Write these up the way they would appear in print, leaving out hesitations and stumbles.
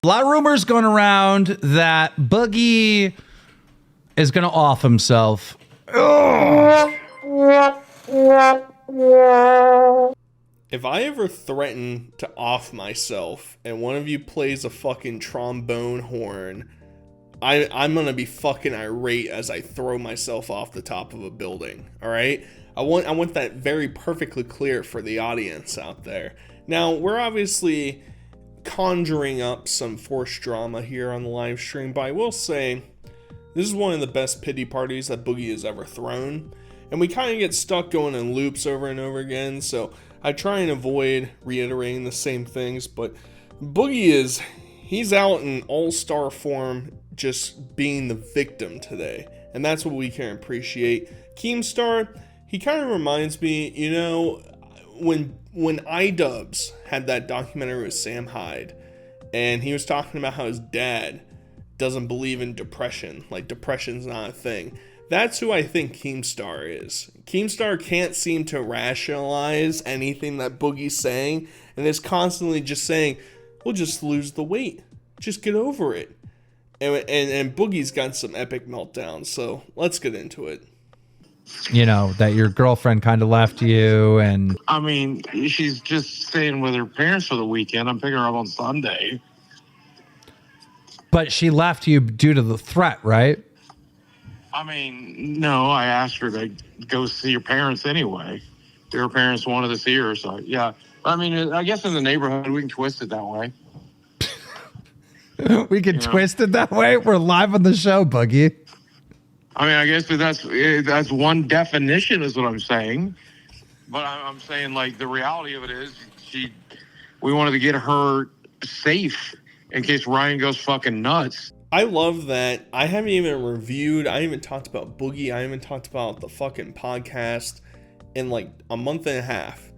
A lot of rumors going around that Boogie is going to off himself. If I ever threaten to off myself and one of you plays a fucking trombone horn, I'm gonna be fucking irate as I throw myself off the top of a building. All right, I want that very perfectly clear for the audience out there. Now, we're obviously conjuring up some forced drama here on the live stream, but I will say this is one of the best pity parties that Boogie has ever thrown, and we kind of get stuck going in loops over and over again, so I try and avoid reiterating the same things. But Boogie he's out in all-star form, just being the victim today, and that's what we can appreciate. Keemstar, he kind of reminds me, you know, when youtoobz had that documentary with Sam Hyde, and he was talking about how his dad doesn't believe in depression, like depression's not a thing. That's who I think Keemstar is. Keemstar can't seem to rationalize anything that Boogie's saying, and is constantly just saying, "We'll just lose the weight, just get over it." And Boogie's got some epic meltdowns, so let's get into it. You know, that your girlfriend kind of left you, and I mean, she's just staying with her parents for the weekend. I'm picking her up on Sunday. but she left you due to the threat, right? I mean, no, I asked her to go see her parents anyway. Her parents wanted to see her, so yeah. I mean, I guess in the neighborhood, we can twist it that way. We can twist it that way? We're live on the show, Boogie. I mean, I guess that's one definition is what I'm saying. But I'm saying, like, the reality of it is we wanted to get her safe in case Ryan goes fucking nuts. I love that I haven't even reviewed, I haven't talked about Boogie, I haven't talked about the fucking podcast in like a month and a half.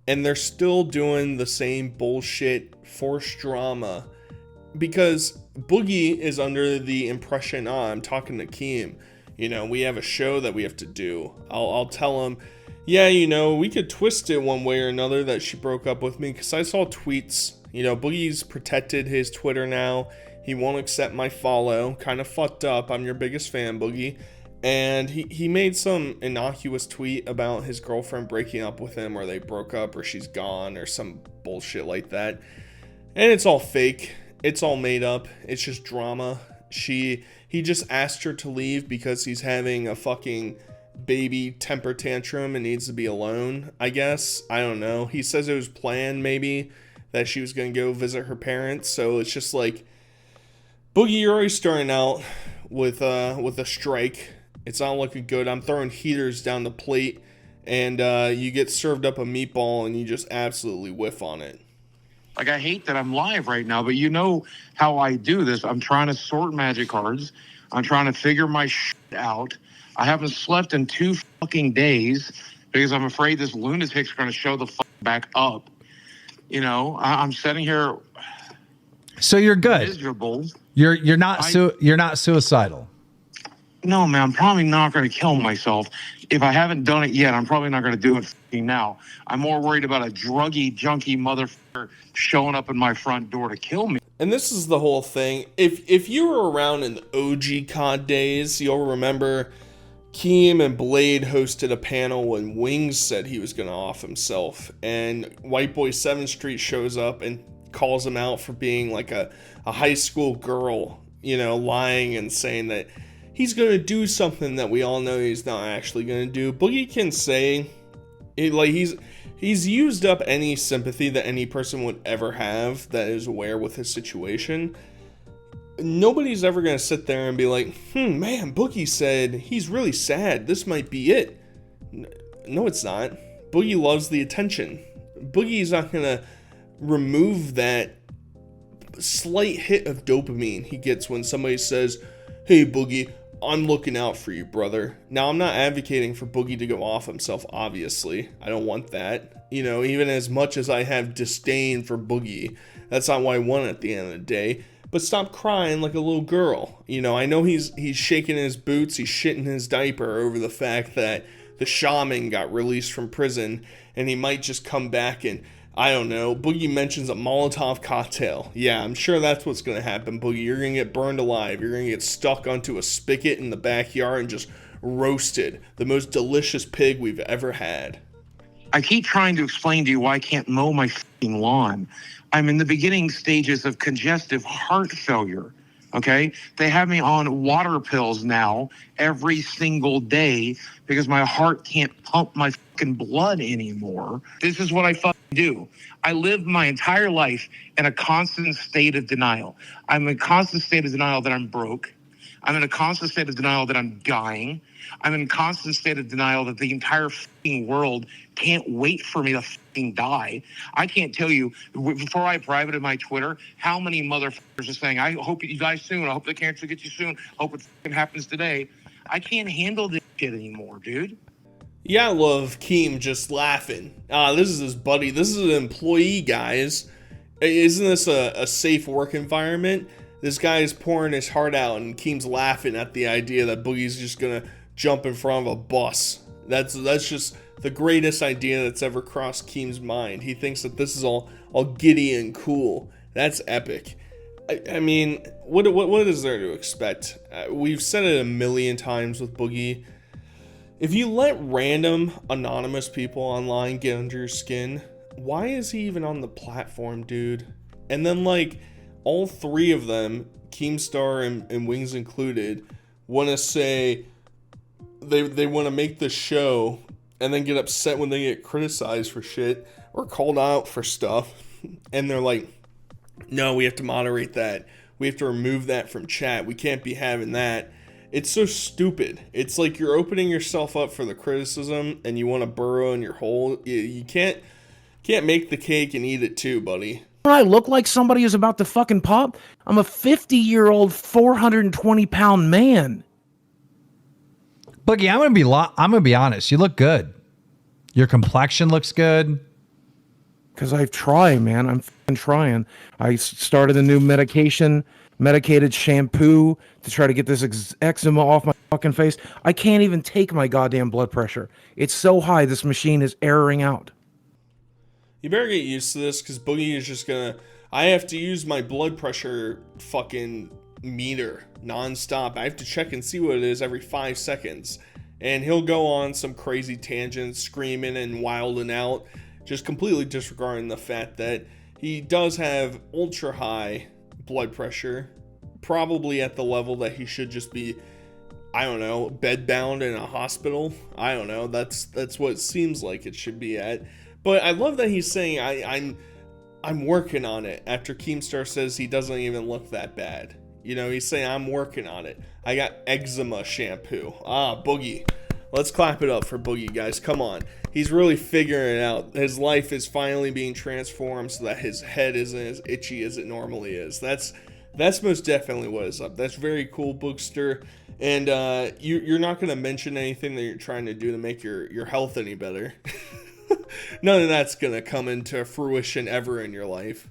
And they're still doing the same bullshit forced drama. Because Boogie is under the impression, I'm talking to Keem, you know, we have a show that we have to do. I'll tell him, yeah, you know, we could twist it one way or another that she broke up with me, because I saw tweets, you know, Boogie's protected his Twitter now. He won't accept my follow. Kind of fucked up. I'm your biggest fan, Boogie. And he made some innocuous tweet about his girlfriend breaking up with him, or they broke up, or she's gone, or some bullshit like that. And it's all fake. It's all made up. It's just drama. He just asked her to leave because he's having a fucking baby temper tantrum and needs to be alone, I guess. I don't know. He says it was planned, maybe, that she was going to go visit her parents. So it's just like, Boogie, you're already starting out with a strike. It's not looking good. I'm throwing heaters down the plate, and you get served up a meatball, and you just absolutely whiff on it. Like, I hate that I'm live right now, but you know how I do this. I'm trying to sort magic cards. I'm trying to figure my shit out. I haven't slept in 2 fucking days because I'm afraid this lunatic's going to show the fuck back up. You know, I'm sitting here. So you're good. Miserable. You're not suicidal. No, man, I'm probably not going to kill myself. If I haven't done it yet, I'm probably not going to do it now. I'm more worried about a druggy, junkie motherfucker showing up in my front door to kill me. And this is the whole thing. If you were around in the OG COD days, you'll remember Keem and Blade hosted a panel when Wings said he was going to off himself. And White Boy 7th Street shows up and calls him out for being like a high school girl, you know, lying and saying that he's going to do something that we all know he's not actually going to do. Boogie can say, he's used up any sympathy that any person would ever have that is aware with his situation. Nobody's ever going to sit there and be like, man, Boogie said he's really sad. This might be it. No, it's not. Boogie loves the attention. Boogie's not going to remove that slight hit of dopamine he gets when somebody says, hey, Boogie, I'm looking out for you, brother. Now, I'm not advocating for Boogie to go off himself, obviously. I don't want that. You know, even as much as I have disdain for Boogie, that's not what I want at the end of the day. But stop crying like a little girl. You know, I know he's shaking his boots, he's shitting his diaper over the fact that the Shaman got released from prison, and he might just come back and I don't know. Boogie mentions a Molotov cocktail. Yeah, I'm sure that's what's going to happen, Boogie. You're going to get burned alive. You're going to get stuck onto a spigot in the backyard and just roasted. The most delicious pig we've ever had. I keep trying to explain to you why I can't mow my fucking lawn. I'm in the beginning stages of congestive heart failure. Okay? They have me on water pills now every single day because my heart can't pump my fucking blood anymore. This is what I fucking do. I live my entire life in a constant state of denial. I'm in a constant state of denial that I'm broke. I'm in a constant state of denial that I'm dying. I'm in a constant state of denial that the entire fucking world can't wait for me to fucking die. I can't tell you, before I privated my Twitter, how many motherfuckers are saying, I hope you die soon. I hope the cancer gets you soon. Hope it fucking happens today. I can't handle this shit anymore, dude. Yeah, I love Keem just laughing. This is his buddy. This is an employee, guys. Isn't this a safe work environment? This guy is pouring his heart out, and Keem's laughing at the idea that Boogie's just gonna jump in front of a bus. That's just the greatest idea that's ever crossed Keem's mind. He thinks that this is all giddy and cool. That's epic. I mean, what is there to expect? We've said it a million times with Boogie. If you let random anonymous people online get under your skin, why is he even on the platform, dude? And then like all three of them, Keemstar and Wings included, want to say they want to make the show and then get upset when they get criticized for shit or called out for stuff. And they're like, no, we have to moderate that. We have to remove that from chat. We can't be having that. It's so stupid. It's like you're opening yourself up for the criticism and you want to burrow in your hole. You can't make the cake and eat it too, buddy. I look like somebody is about to fucking pop. I'm a 50-year-old, 420-pound man. Boogie, I'm gonna be honest. You look good. Your complexion looks good. Because I try, man. I'm fucking trying. I started a new medicated shampoo to try to get this eczema off my fucking face. I can't even take my goddamn blood pressure. It's so high, this machine is erroring out. You better get used to this, because Boogie is just gonna... I have to use my blood pressure fucking meter nonstop. I have to check and see what it is every 5 seconds. And he'll go on some crazy tangents, screaming and wilding out, just completely disregarding the fact that he does have ultra high blood pressure, probably at the level that he should just be, I don't know, bedbound in a hospital. I don't know. That's what it seems like it should be at. But I love that he's saying I'm working on it after Keemstar says he doesn't even look that bad. You know, he's saying I'm working on it. I got eczema shampoo. Boogie. Let's clap it up for Boogie, guys. Come on. He's really figuring it out. His life is finally being transformed so that his head isn't as itchy as it normally is. That's most definitely what is up. That's very cool, Bookster. And you're not going to mention anything that you're trying to do to make your health any better. None of that's going to come into fruition ever in your life.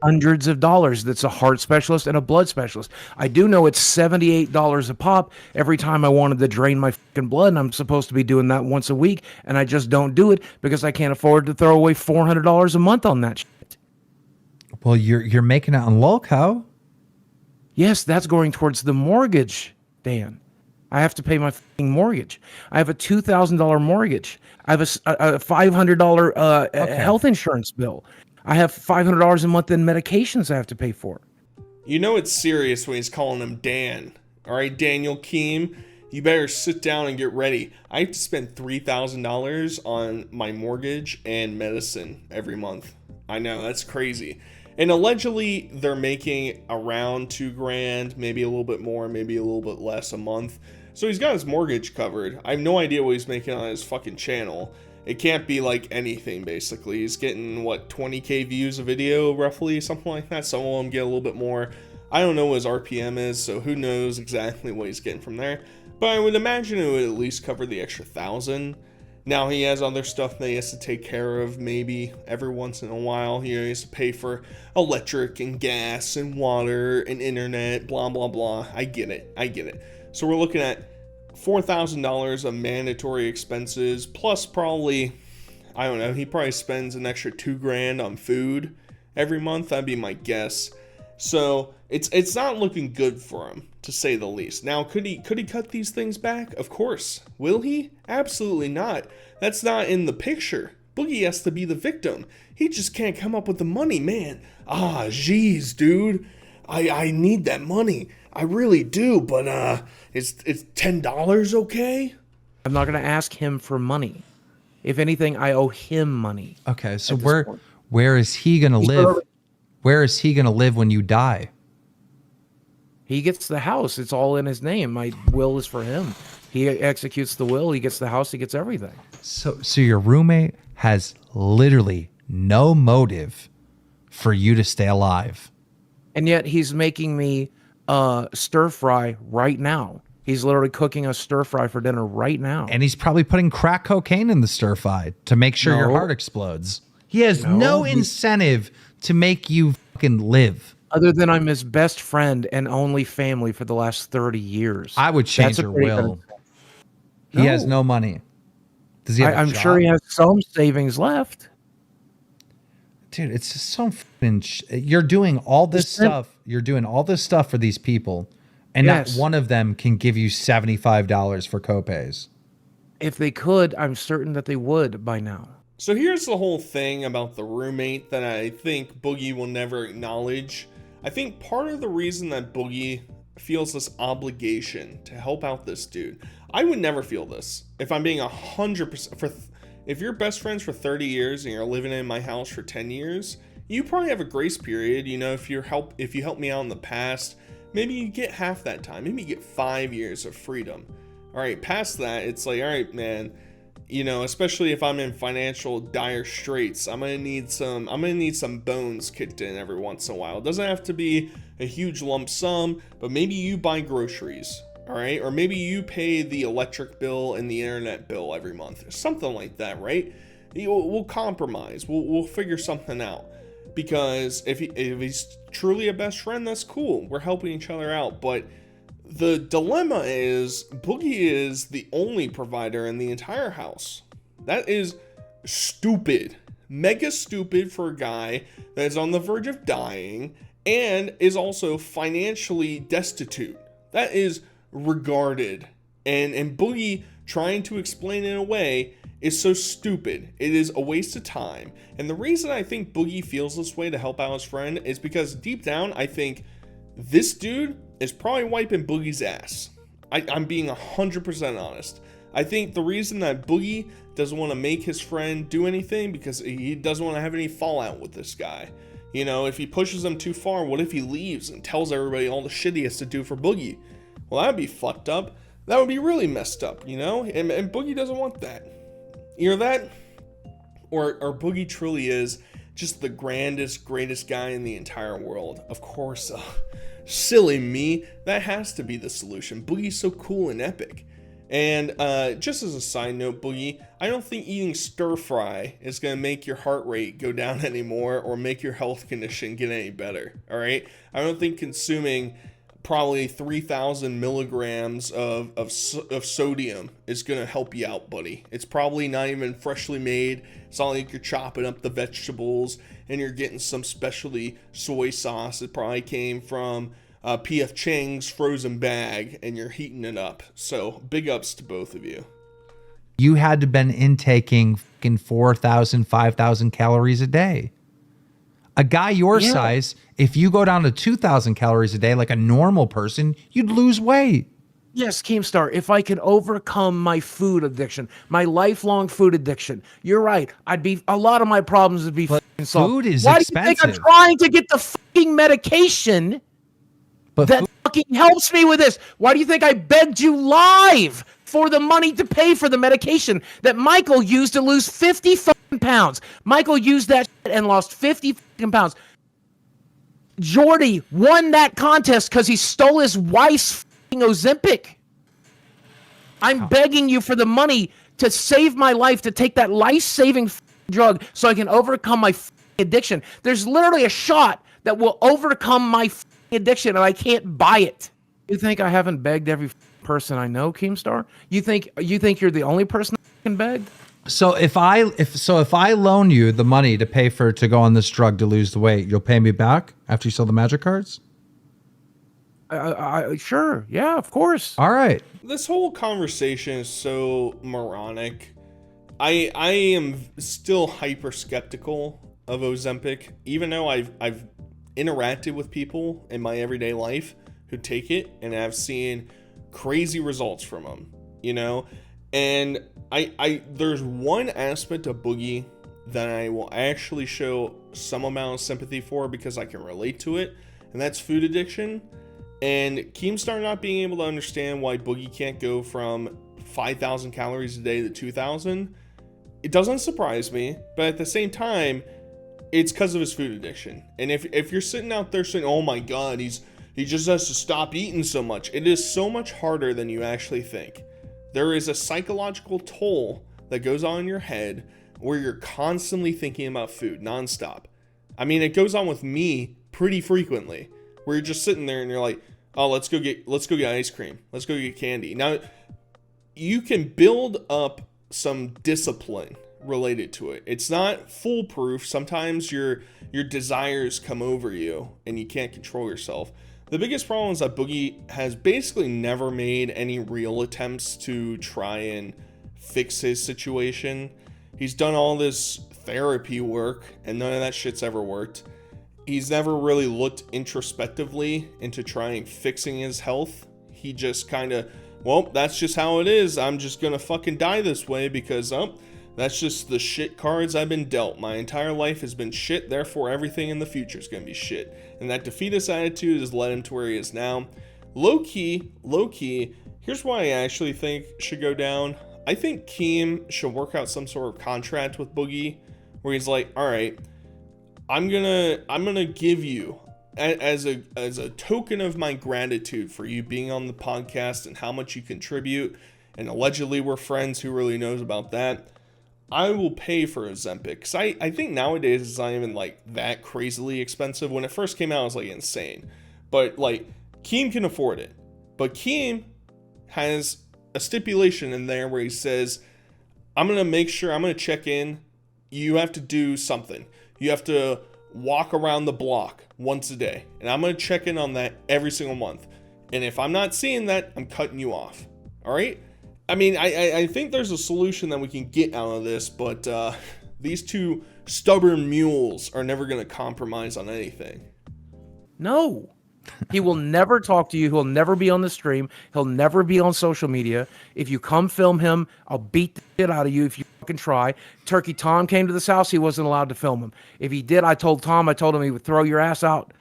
Hundreds of dollars. That's a heart specialist and a blood specialist. I do know it's $78 a pop every time I wanted to drain my fucking blood, and I'm supposed to be doing that once a week, and I just don't do it because I can't afford to throw away $400 a month on that shit. Well, you're making it on Loco. Yes, that's going towards the mortgage, Dan. I have to pay my fucking mortgage. I have a $2,000 mortgage. I have a $500 health insurance bill. I have $500 a month in medications I have to pay for. You know it's serious when he's calling him Dan. All right, Daniel Keem, you better sit down and get ready. I have to spend $3,000 on my mortgage and medicine every month. I know, that's crazy. And allegedly, they're making around $2,000, maybe a little bit more, maybe a little bit less a month. So he's got his mortgage covered. I have no idea what he's making on his fucking channel. It can't be like anything, basically. He's getting, what, 20k views a video, roughly? Something like that. Some of them get a little bit more. I don't know what his RPM is, so who knows exactly what he's getting from there. But I would imagine it would at least cover the extra 1,000. Now he has other stuff that he has to take care of, maybe every once in a while. You know, he has to pay for electric and gas and water and internet, blah, blah, blah. I get it. So we're looking at $4,000 of mandatory expenses, plus probably, I don't know, he probably spends an extra $2,000 on food every month. That'd be my guess. So it's not looking good for him, to say the least. Now, could he cut these things back? Of course. Will he? Absolutely not. That's not in the picture. Boogie has to be the victim. He just can't come up with the money, man. Ah, jeez, dude. I need that money. I really do, but is $10 okay? I'm not going to ask him for money. If anything, I owe him money. Okay, so where is he going to live? Where is he going to live when you die? He gets the house. It's all in his name. My will is for him. He executes the will. He gets the house. He gets everything. So your roommate has literally no motive for you to stay alive. And yet he's making me stir fry right now. He's literally cooking a stir fry for dinner right now. And he's probably putting crack cocaine in the stir fry to make sure your heart explodes. He has no incentive to make you fucking live. Other than I'm his best friend and only family for the last 30 years. I would change your will. He has no money. Does he have I'm sure he has some savings left. Dude, it's just so fucking you're doing all this stuff. You're doing all this stuff for these people, and not one of them can give you $75 for copays. If they could, I'm certain that they would by now. So here's the whole thing about the roommate that I think Boogie will never acknowledge. I think part of the reason that Boogie feels this obligation to help out this dude, I would never feel this. If I'm being 100%, if you're best friends for 30 years and you're living in my house for 10 years, you probably have a grace period. You know, if you help me out in the past, maybe you get half that time. Maybe you get 5 years of freedom. All right, past that, it's like, all right, man. You know, especially if I'm in financial dire straits, I'm gonna need some bones kicked in every once in a while. It doesn't have to be a huge lump sum, but maybe you buy groceries, all right? Or maybe you pay the electric bill and the internet bill every month, or something like that, right? We'll compromise. We'll figure something out. Because if he's truly a best friend, that's cool. We're helping each other out, but the dilemma is Boogie is the only provider in the entire house. That is stupid. Mega stupid for a guy that is on the verge of dying and is also financially destitute. That is regarded. And Boogie trying to explain it away is so stupid. It is a waste of time. And the reason I think Boogie feels this way to help out his friend is because deep down, I think this dude is probably wiping Boogie's ass. I'm being 100% honest. I think the reason that Boogie doesn't want to make his friend do anything because he doesn't want to have any fallout with this guy. You know, if he pushes him too far, what if he leaves and tells everybody all the shit he has to do for Boogie? Well, that'd be fucked up. That would be really messed up, you know? And Boogie doesn't want that. Either that, or Boogie truly is just the grandest, greatest guy in the entire world. Of course, silly me, that has to be the solution. Boogie's so cool and epic. And just as a side note, Boogie, I don't think eating stir fry is going to make your heart rate go down anymore or make your health condition get any better, all right? I don't think consuming probably 3,000 milligrams of sodium is going to help you out, buddy. It's probably not even freshly made. It's not like you're chopping up the vegetables and you're getting some specialty soy sauce. It probably came from P.F. Chang's frozen bag and you're heating it up. So big ups to both of you. You had to been intaking fucking 4,000, 5,000 calories a day. A guy your size, if you go down to 2,000 calories a day like a normal person, you'd lose weight. Yes, Keemstar, if I can overcome my food addiction, my lifelong food addiction, you're right. A lot of my problems would be fucking solved. Food is Why expensive. do you think I'm trying to get the fucking medication that fucking helps me with this? Why do you think I begged you live for the money to pay for the medication that Michael used to lose 50 fucking pounds? Michael used that shit and lost 50 fucking pounds. Jordy won that contest because he stole his wife's Ozempic. I'm begging you for the money to save my life, to take that life-saving drug so I can overcome my addiction. There's literally a shot that will overcome my addiction and I can't buy it. You think I haven't begged every person I know, Keemstar? You think you're the only person I can beg? So if I loan you the money to go on this drug to lose the weight, you'll pay me back after you sell the magic cards? Sure. Yeah, of course. All right. This whole conversation is so moronic. I am still hyper skeptical of Ozempic, even though I've interacted with people in my everyday life who take it, and I've seen crazy results from them, you know? And I there's one aspect of Boogie that I will actually show some amount of sympathy for because I can relate to it, and that's food addiction. And Keemstar not being able to understand why Boogie can't go from 5,000 calories a day to 2,000, it doesn't surprise me, but at the same time, it's because of his food addiction. And if you're sitting out there saying, oh my god, he just has to stop eating so much, it is so much harder than you actually think. There is a psychological toll that goes on in your head where you're constantly thinking about food nonstop. I mean, it goes on with me pretty frequently, where you're just sitting there and you're like, oh, let's go get ice cream. Let's go get candy. Now, you can build up some discipline related to it. It's not foolproof. Sometimes your desires come over you and you can't control yourself. The biggest problem is that Boogie has basically never made any real attempts to try and fix his situation. He's done all this therapy work and none of that shit's ever worked. He's never really looked introspectively into trying fixing his health. He just kind of, well, that's just how it is. I'm just gonna fucking die this way because, that's just the shit cards I've been dealt. My entire life has been shit, therefore everything in the future is going to be shit. And that defeatist attitude has led him to where he is now. Low key, here's why I actually think should go down. I think Keem should work out some sort of contract with Boogie where he's like, all right, I'm gonna give you as a token of my gratitude for you being on the podcast and how much you contribute, and allegedly we're friends, who really knows about that, I will pay for Ozempic. Because I think nowadays it's not even like that crazily expensive. When it first came out, it was like insane. But like, Keem can afford it. But Keem has a stipulation in there where he says, I'm going to check in. You have to do something. You have to walk around the block once a day. And I'm going to check in on that every single month. And if I'm not seeing that, I'm cutting you off. All right? I mean, I think there's a solution that we can get out of this, but these two stubborn mules are never going to compromise on anything. No. He will never talk to you. He'll never be on the stream. He'll never be on social media. If you come film him, I'll beat the shit out of you if you fucking try. Turkey Tom came to this house. He wasn't allowed to film him. If he did, I told him he would throw your ass out.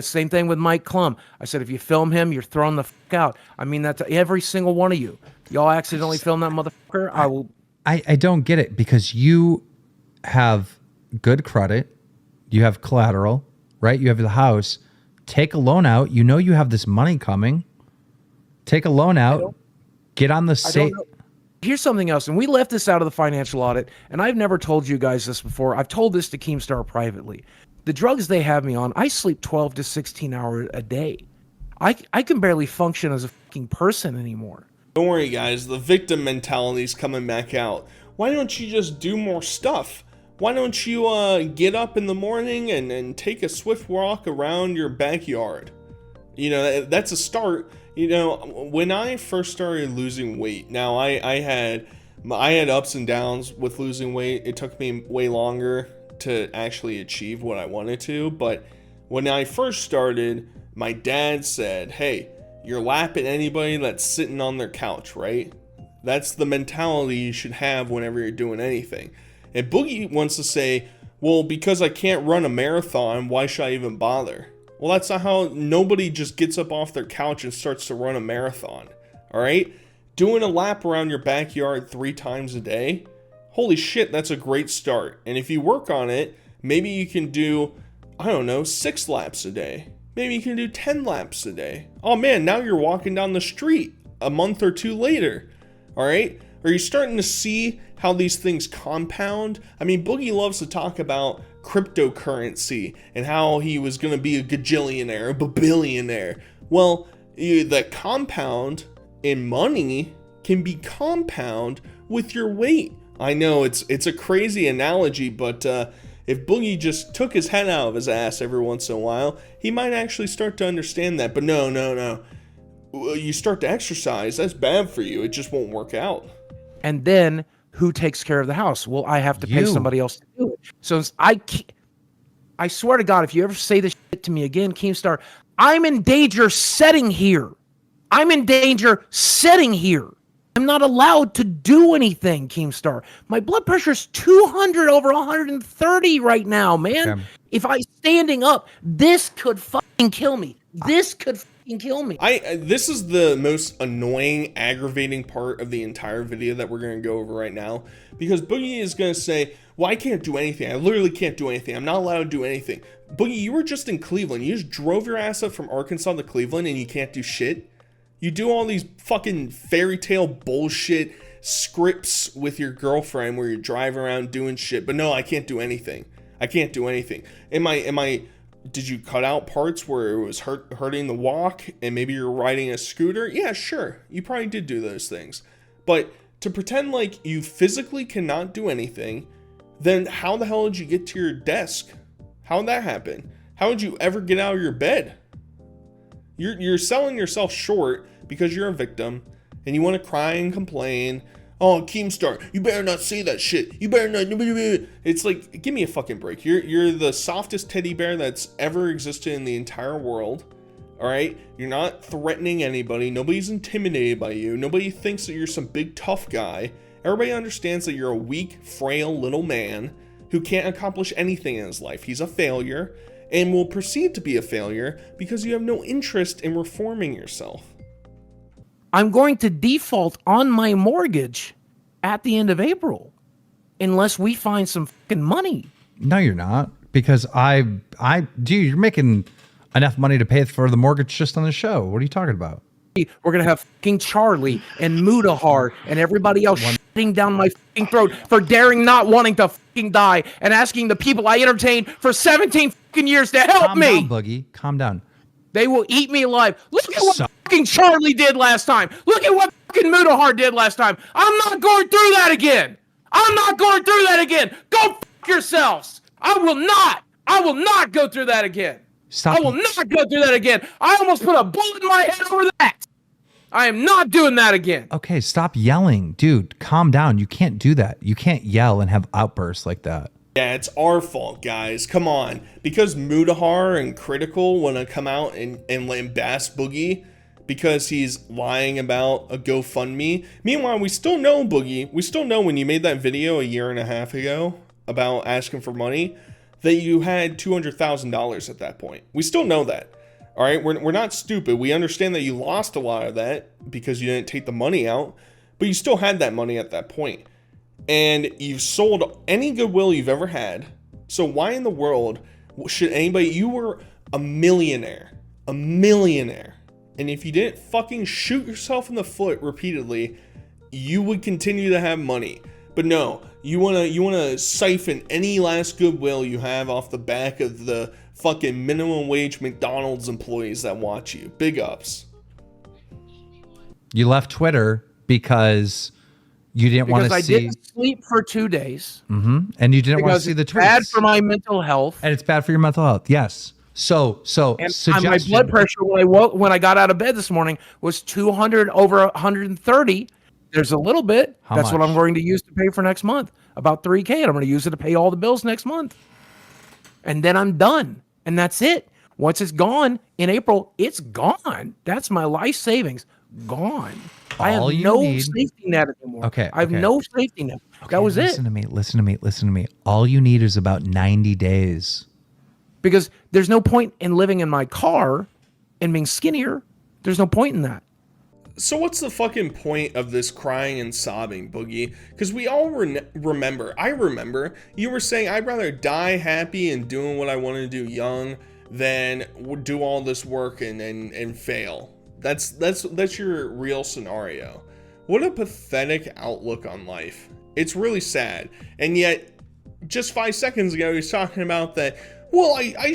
Same thing with Mike Klum. I said, if you film him, you're throwing the fuck out. I mean that to every single one of you. Y'all accidentally film that motherfucker, I will. I don't get it, because you have good credit. You have collateral, right? You have the house. Take a loan out. You know you have this money coming. Take a loan out. Get on the safe. Here's something else, and we left this out of the financial audit, and I've never told you guys this before. I've told this to Keemstar privately. The drugs they have me on, I sleep 12 to 16 hours a day. I can barely function as a fucking person anymore. Don't worry, guys. The victim mentality is coming back out. Why don't you just do more stuff? Why don't you get up in the morning and take a swift walk around your backyard? You know, that's a start. You know, when I first started losing weight, now I had ups and downs with losing weight. It took me way longer to actually achieve what I wanted to. But when I first started, my dad said, hey, you're lapping anybody that's sitting on their couch, right? That's the mentality you should have whenever you're doing anything. And Boogie wants to say, well, because I can't run a marathon, why should I even bother? Well, that's not how. Nobody just gets up off their couch and starts to run a marathon, all right? Doing a lap around your backyard 3 times a day, holy shit, that's a great start. And if you work on it, maybe you can do, I don't know, 6 laps a day. Maybe you can do 10 laps a day. Oh man, now you're walking down the street a month or 2 later. All right? Are you starting to see how these things compound? I mean, Boogie loves to talk about cryptocurrency and how he was going to be a gajillionaire, a billionaire. Well, the compound in money can be compound with your weight. I know it's a crazy analogy, but if Boogie just took his head out of his ass every once in a while, he might actually start to understand that. But no. You start to exercise, that's bad for you. It just won't work out. And then who takes care of the house? Well, I have to pay somebody else to do it. So I swear to God, if you ever say this shit to me again, Keemstar, I'm in danger sitting here. I'm in danger sitting here. I'm not allowed to do anything, Keemstar. My blood pressure's 200 over 130 right now, man. Okay. If I standing up, this could fucking kill me. This could fucking kill me. This is the most annoying, aggravating part of the entire video that we're going to go over right now. Because Boogie is going to say, well, I can't do anything. I literally can't do anything. I'm not allowed to do anything. Boogie, you were just in Cleveland. You just drove your ass up from Arkansas to Cleveland and you can't do shit? You do all these fucking fairy tale bullshit scripts with your girlfriend where you drive around doing shit. But no, I can't do anything. I can't do anything. Did you cut out parts where it was hurting the walk and maybe you're riding a scooter? Yeah, sure. You probably did do those things. But to pretend like you physically cannot do anything, then how the hell did you get to your desk? How did that happen? How did you ever get out of your bed? You're selling yourself short because you're a victim and you want to cry and complain. Oh, Keemstar, you better not say that shit. You better not. It's like, give me a fucking break. You're the softest teddy bear that's ever existed in the entire world. All right? You're not threatening anybody. Nobody's intimidated by you. Nobody thinks that you're some big tough guy. Everybody understands that you're a weak, frail little man who can't accomplish anything in his life. He's a failure and will proceed to be a failure because you have no interest in reforming yourself. I'm going to default on my mortgage at the end of April unless we find some fucking money. No, you're not. Because dude, you're making enough money to pay for the mortgage just on the show. What are you talking about? We're going to have fucking Charlie and Mudahar and everybody else shitting down my fucking throat for daring not wanting to fucking die and asking the people I entertained for 17 fucking years to help me. Calm down, Boogie. Calm down. They will eat me alive. Look at what fucking Charlie did last time. Look at what fucking Mudahar did last time. I'm not going through that again. I'm not going through that again. Go fuck yourselves. I will not go through that again. Stop. I will not go through that again. I almost put a bullet in my head over that. I am not doing that again. Okay, stop yelling. Dude, calm down. You can't do that. You can't yell and have outbursts like that. Yeah, it's our fault, guys. Come on. Because Mudahar and Critical want to come out and lambast Boogie because he's lying about a GoFundMe. Meanwhile, we still know Boogie. We still know when you made that video a year and a half ago about asking for money that you had $200,000 at that point. We still know that. All right, we're not stupid. We understand that you lost a lot of that because you didn't take the money out, but you still had that money at that point. And you've sold any goodwill you've ever had. So why in the world should anybody, you were a millionaire. And if you didn't fucking shoot yourself in the foot repeatedly, you would continue to have money. But no, you wanna siphon any last goodwill you have off the back of the fucking minimum wage McDonald's employees that watch you. Big ups. You left Twitter because you didn't want to see. Because I didn't sleep for 2 days. Mm-hmm. And you didn't want to see the tweets. It's bad for my mental health. And it's bad for your mental health. Yes. So my blood pressure when I got out of bed this morning was 200 over 130. There's a little bit. That's what I'm going to use to pay for next month. About $3,000. And I'm going to use it to pay all the bills next month. And then I'm done. And that's it. Once it's gone in April, it's gone. That's my life savings. Gone. I have no safety net anymore. Okay. I have no safety net. That was it. Listen to me. All you need is about 90 days. Because there's no point in living in my car and being skinnier. There's no point in that. So what's the fucking point of this crying and sobbing, Boogie? Because we all remember, I remember, you were saying I'd rather die happy and doing what I want to do young than do all this work and fail. That's your real scenario. What a pathetic outlook on life. It's really sad. And yet, just 5 seconds ago, he was talking about that, well, I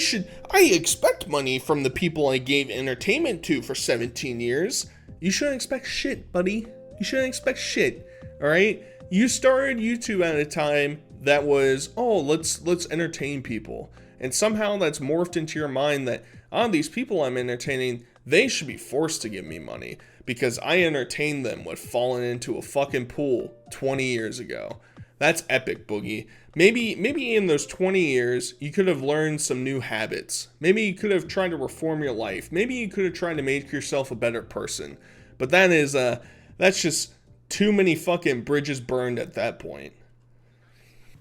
expect money from the people I gave entertainment to for 17 years. You shouldn't expect shit, buddy. You shouldn't expect shit, all right? You started YouTube at a time that was, oh, let's entertain people. And somehow that's morphed into your mind that, these people I'm entertaining, they should be forced to give me money because I entertained them with falling into a fucking pool 20 years ago. That's epic, Boogie. Maybe in those 20 years, you could have learned some new habits. Maybe you could have tried to reform your life. Maybe you could have tried to make yourself a better person. But that's just too many fucking bridges burned at that point.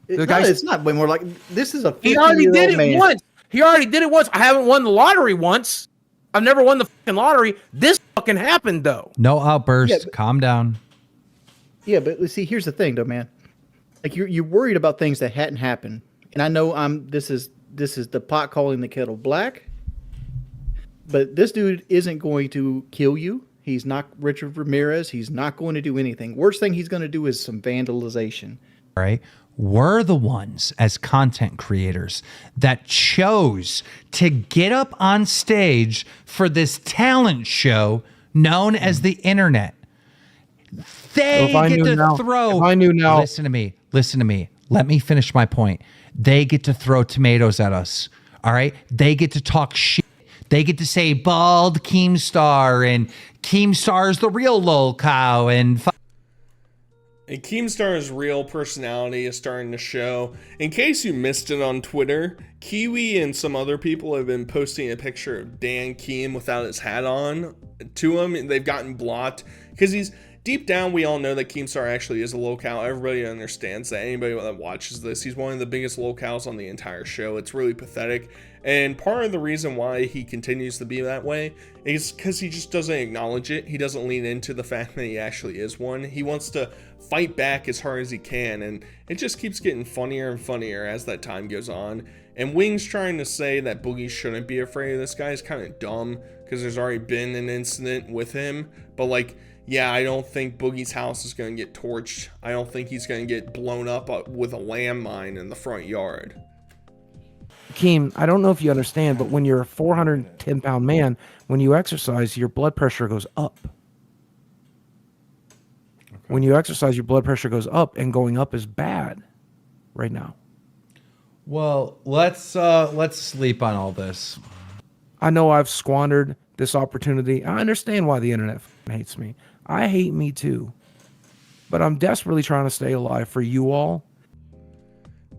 It's not way more like this is a 50-year-old He already did it man. once. He already did it once. I haven't won the lottery once. I've never won the fucking lottery. This fucking happened though. No outburst. Yeah, but- Calm down. Yeah, but see, here's the thing, though, man. Like you're worried about things that hadn't happened, and I know this is the pot calling the kettle black. But this dude isn't going to kill you. He's not Richard Ramirez. He's not going to do anything. Worst thing he's going to do is some vandalization. All right. We're the ones as content creators that chose to get up on stage for this talent show known as the internet. They So get to throw. If I knew now. Listen to me. Listen to me. Let me finish my point. They get to throw tomatoes at us. All right. They get to talk shit. They get to say bald Keemstar and Keemstar is the real lol cow and. And Keemstar's real personality is starting to show. In case you missed it on Twitter, Kiwi and some other people have been posting a picture of Dan Keem without his hat on to him. And they've gotten blocked because he's deep down. We all know that Keemstar actually is a locale. Everybody understands that. Anybody that watches this, he's one of the biggest locales on the entire show. It's really pathetic. And part of the reason why he continues to be that way is because he just doesn't acknowledge it. He doesn't lean into the fact that he actually is one. He wants to fight back as hard as he can, and it just keeps getting funnier and funnier as that time goes on. And Wing's trying to say that Boogie shouldn't be afraid of this guy is kind of dumb because there's already been an incident with him. But like, yeah, I don't think Boogie's house is going to get torched. I don't think he's going to get blown up with a landmine in the front yard. Keem, I don't know if you understand, but when you're a 410-pound man, when you exercise, your blood pressure goes up. Okay. When you exercise, your blood pressure goes up, and going up is bad right now. Well, let's sleep on all this. I know I've squandered this opportunity. I understand why the internet hates me. I hate me too. But I'm desperately trying to stay alive for you all.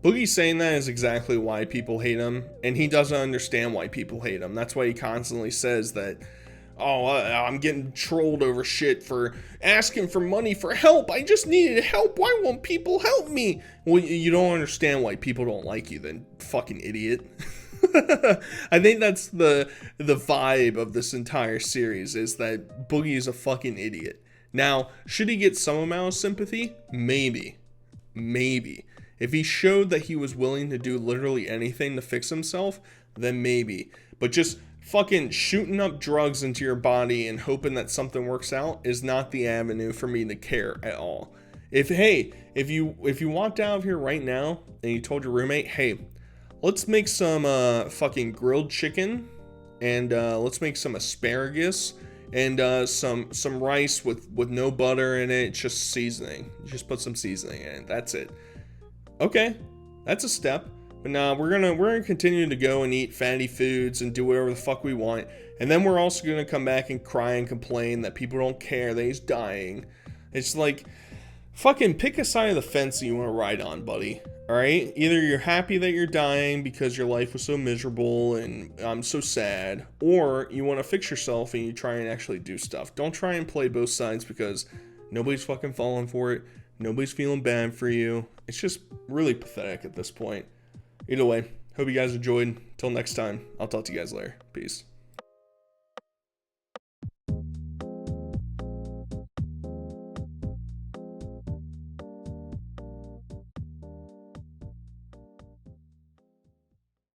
Boogie saying that is exactly why people hate him, and he doesn't understand why people hate him. That's why he constantly says that, I'm getting trolled over shit for asking for money for help. I just needed help. Why won't people help me? Well, you don't understand why people don't like you, then, fucking idiot. I think that's the vibe of this entire series, is that Boogie is a fucking idiot. Now, should he get some amount of sympathy? Maybe. If he showed that he was willing to do literally anything to fix himself, then maybe. But just fucking shooting up drugs into your body and hoping that something works out is not the avenue for me to care at all. If you walked out of here right now and you told your roommate, hey, let's make some fucking grilled chicken and let's make some asparagus and some rice with no butter in it, just seasoning. Just put some seasoning in it. That's it. Okay, that's a step. But nah, we're gonna continue to go and eat fatty foods and do whatever the fuck we want. And then we're also gonna come back and cry and complain that people don't care that he's dying. It's like, fucking pick a side of the fence that you want to ride on, buddy. Alright? Either you're happy that you're dying because your life was so miserable and I'm so sad, or you want to fix yourself and you try and actually do stuff. Don't try and play both sides because nobody's fucking falling for it. Nobody's feeling bad for you. It's just really pathetic at this point. Either way, hope you guys enjoyed. Till next time, I'll talk to you guys later. Peace.